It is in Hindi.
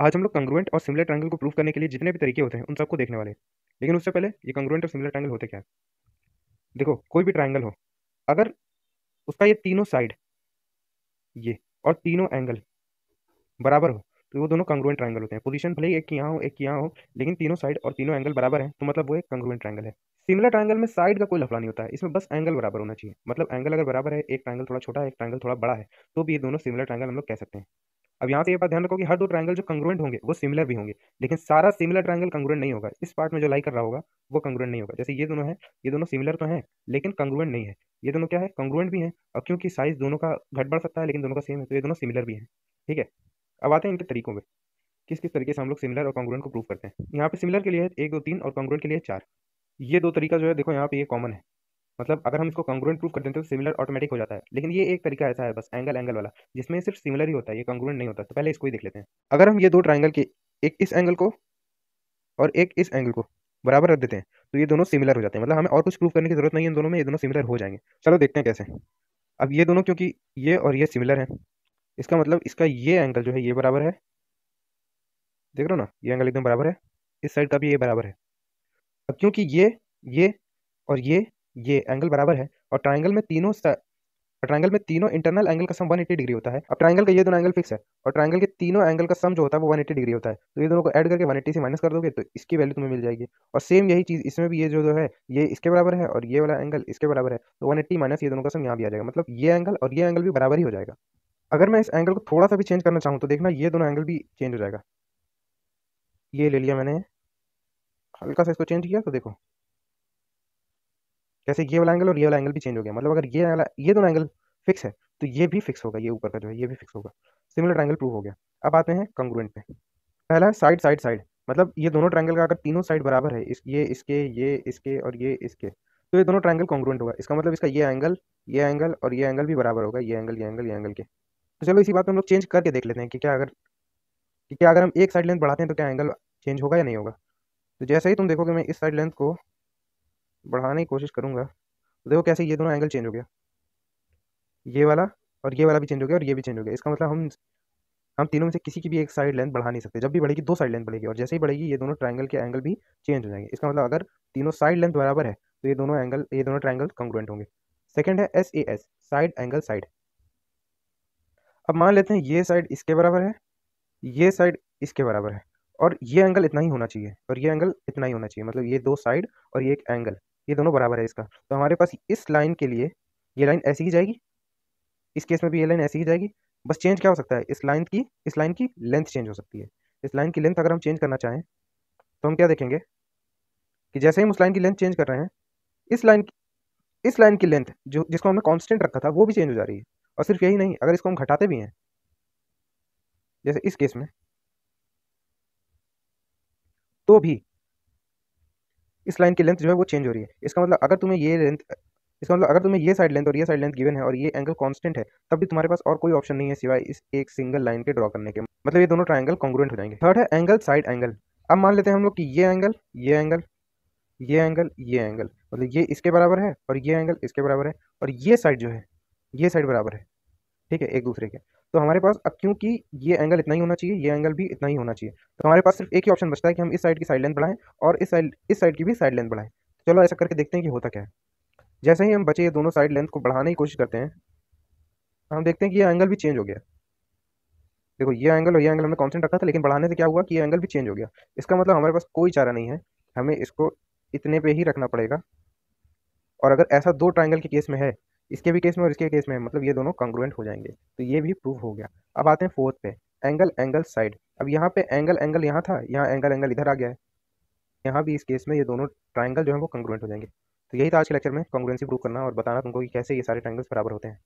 आज हम लोग कंग्रुएंट और सिमिलर ट्रायंगल को प्रूव करने के लिए जितने भी तरीके होते हैं उन सबको देखने वाले हैं। लेकिन उससे पहले ये कंग्रुएंट और सिमिलर ट्रायंगल होते क्या है। देखो, कोई भी ट्रायंगल हो, अगर उसका ये तीनों साइड ये और तीनों एंगल बराबर हो तो वो दोनों कंग्रुएंट ट्रायंगल होते हैं। पोजीशन भले ही एक की यहाँ हो एक की यहाँ हो, लेकिन तीनों साइड और तीनों एंगल बराबर है तो मतलब वो एक कंग्रुएंट ट्रायंगल है। सिमिलर ट्रायंगल में साइड का कोई लफड़ा नहीं होता है, इसमें बस एंगल बराबर होना चाहिए। मतलब एंगल अगर बराबर है, एक ट्रायंगल थोड़ा छोटा है एक ट्रायंगल थोड़ा बड़ा है, तो भी ये दोनों सिमिलर ट्रायंगल हम लोग कह सकते हैं। अब यहाँ से ये बात ध्यान रखो कि हर दो ट्रायंगल जो कंग्रुएंट होंगे वो सिमिलर भी होंगे, लेकिन सारा सिमिलर ट्रायंगल कंग्रुएंट नहीं होगा। इस पार्ट में जो लाई कर रहा होगा वो कंग्रुएंट नहीं होगा। जैसे ये दोनों है, ये दोनों सिमिलर तो हैं लेकिन कंग्रुएंट नहीं है। ये दोनों क्या है, कंग्रुएंट भी हैं, और क्योंकि साइज दोनों का घट बढ़ सकता है लेकिन दोनों का सेम है तो ये दोनों सिमिलर भी हैं। ठीक है, अब आते हैं इनके तरीकों में, किस किस तरीके से हम लोग सिमिलर और कॉन्ग्रुएंट को प्रूव करते हैं। यहाँ पे सिमिलर के लिए है 1 2 3 और कॉन्ग्रुएंट के लिए 4। ये दो तरीका जो है देखो यहाँ पे ये कॉमन है। मतलब अगर हम इसको कॉन्ग्रुएंट प्रूव कर देते हैं तो सिमिलर ऑटोमेटिक हो जाता है, लेकिन ये एक तरीका ऐसा है बस एंगल एंगल वाला जिसमें सिर्फ सिमिलर ही होता है, ये कॉन्ग्रुएंट नहीं होता। तो पहले इसको ही देख लेते हैं। अगर हम ये दो ट्राइंगल के एक इस एंगल को और एक इस एंगल को बराबर रख देते हैं तो ये दोनों सिमिलर हो जाते हैं। मतलब हमें और कुछ प्रूव करने की जरूरत नहीं है, इन दोनों में ये दोनों सिमिलर हो जाएंगे। चलो देखते हैं कैसे। अब ये दोनों क्योंकि ये और ये सिमिलर है, इसका मतलब इसका ये एंगल जो है ये बराबर है। देख रहे हो ना, ये एंगल एकदम बराबर है, इस साइड का भी ये बराबर है। अब क्योंकि ये और ये एंगल बराबर है और ट्रायंगल में तीनों इंटरनल एंगल का सम 180 डिग्री होता है। अब ट्रायंगल का ये दोनों एंगल फिक्स है और ट्रायंगल के तीनों एंगल का सम जो होता है वो 180 डिग्री होता है। तो ये दोनों को ऐड करके 180 से माइनस कर दोगे तो इसकी वैल्यू तुम्हें मिल जाएगी। और सेम यही चीज इसमें भी, ये जो है ये इसके बराबर है और ये वाला एंगल इसके बराबर है, तो 180 माइनस ये दोनों का सम यहाँ भी आ जाएगा। मतलब ये एंगल और ये एंगल भी बराबर ही हो जाएगा। अगर मैं इस एंगल को थोड़ा सा भी चेंज करना चाहूँ तो देखना ये दोनों एंगल भी चेंज हो जाएगा। ये ले लिया मैंने, हल्का सा इसको चेंज किया तो देखो कैसे ये वाला एंगल और ये वाला एंगल भी चेंज हो गया। मतलब अगर ये दोनों एंगल फिक्स है तो ये भी फिक्स होगा, ये ऊपर का जो है ये भी फिक्स होगा। सिमिलर ट्रायंगल प्रूव हो गया। अब आते हैं कंग्रुएंट पे। पहला है साइड साइड साइड। मतलब ये दोनों ट्रायंगल का अगर तीनों साइड बराबर है, ये इसके और ये इसके, तो ये दोनों ट्रायंगल कॉन्ग्रुएंट होगा। इसका मतलब इसका ये एंगल और ये एंगल भी बराबर होगा, ये एंगल के। तो चलो इसी बात पे हम लोग चेंज करके देख लेते हैं कि क्या अगर हम एक साइड लेंथ बढ़ाते हैं तो क्या एंगल चेंज होगा या नहीं होगा। तो जैसे ही तुम देखोगे मैं इस साइड लेंथ को बढ़ाने की कोशिश करूंगा तो देखो कैसे ये दोनों एंगल चेंज हो गया। ये वाला और ये वाला भी चेंज हो गया और ये भी चेंज हो गया। इसका मतलब हम तीनों में से किसी की भी एक साइड लेंथ बढ़ा नहीं सकते। जब भी बढ़ेगी दो साइड लेंथ बढ़ेगी और जैसे ही बढ़ेगी ये दोनों ट्रायंगल के एंगल भी चेंज हो जाएंगे। इसका मतलब अगर तीनों साइड लेंथ बराबर है तो ये दोनों ट्रायंगल कॉन्ग्रुएंट होंगे। सेकंड है SAS, साइड एंगल साइड। अब मान लेते हैं ये साइड इसके बराबर है, ये साइड इसके बराबर है, और ये एंगल इतना ही होना चाहिए और ये एंगल इतना ही होना चाहिए। मतलब ये दो साइड और ये एक एंगल, ये दोनों बराबर है इसका। तो हमारे पास इस लाइन के लिए ये लाइन ऐसी ही जाएगी, इस केस में भी ये लाइन ऐसी ही जाएगी। बस चेंज क्या हो सकता है, इस लाइन की लेंथ चेंज हो सकती है। इस लाइन की लेंथ अगर हम चेंज करना चाहें तो हम क्या देखेंगे कि जैसे ही हम उस लाइन की लेंथ चेंज कर रहे हैं, इस लाइन की लेंथ जो जिसको हमने कांस्टेंट रखा था वो भी चेंज हो जा रही है। और सिर्फ यही नहीं, अगर इसको हम घटाते भी हैं जैसे इस केस में, तो भी इस लाइन की लेंथ जो है वो चेंज हो रही है। इसका मतलब अगर तुम्हें ये साइड लेंथ और ये साइड लेंथ गिवन है और ये एंगल कांस्टेंट है, तब भी तुम्हारे पास और कोई ऑप्शन नहीं है सिवाय इस एक सिंगल लाइन के ड्रॉ करने के। मतलब ये दोनों ट्रायंगल कॉन्ग्रुएंट हो जाएंगे। थर्ड है एंगल साइड एंगल। अब मान लेते हैं हम लोग कि ये एंगल मतलब ये इसके बराबर है और ये एंगल इसके बराबर है और ये साइड जो है ये साइड बराबर है, ठीक है, एक दूसरे के। तो हमारे पास अब क्योंकि ये एंगल इतना ही होना चाहिए, ये एंगल भी इतना ही होना चाहिए, तो हमारे पास सिर्फ एक ही ऑप्शन बचता है कि हम इस साइड की साइड लेंथ बढ़ाएं और इस साइड की भी साइड लेंथ बढ़ाएं। चलो ऐसा करके देखते हैं कि होता क्या है। जैसे ही हम बचे ये दोनों साइड लेंथ को बढ़ाने की कोशिश करते हैं, हम देखते हैं कि ये एंगल भी चेंज हो गया। देखो ये एंगल और ये एंगल हमने कांस्टेंट रखा था, लेकिन बढ़ाने से क्या हुआ कि ये एंगल भी चेंज हो गया। इसका मतलब हमारे पास कोई चारा नहीं है, हमें इसको इतने पे ही रखना पड़ेगा। और अगर ऐसा दो ट्रायंगल के केस में है, इसके भी केस में और इसके केस में है, मतलब ये दोनों कॉन्ग्रुएंट हो जाएंगे। तो ये भी प्रूव हो गया। अब आते हैं फोर्थ पे, एंगल एंगल साइड। अब यहाँ पे एंगल एंगल यहाँ था, यहाँ एंगल एंगल इधर आ गया है। यहाँ भी इस केस में ये दोनों ट्रायंगल जो है वो कॉन्ग्रुएंट हो जाएंगे। तो यही था आज के लेक्चर में, कॉन्ग्रुएंसी प्रूव करना और बताना तुमको कि कैसे ये सारे ट्रायंगल्स बराबर होते हैं।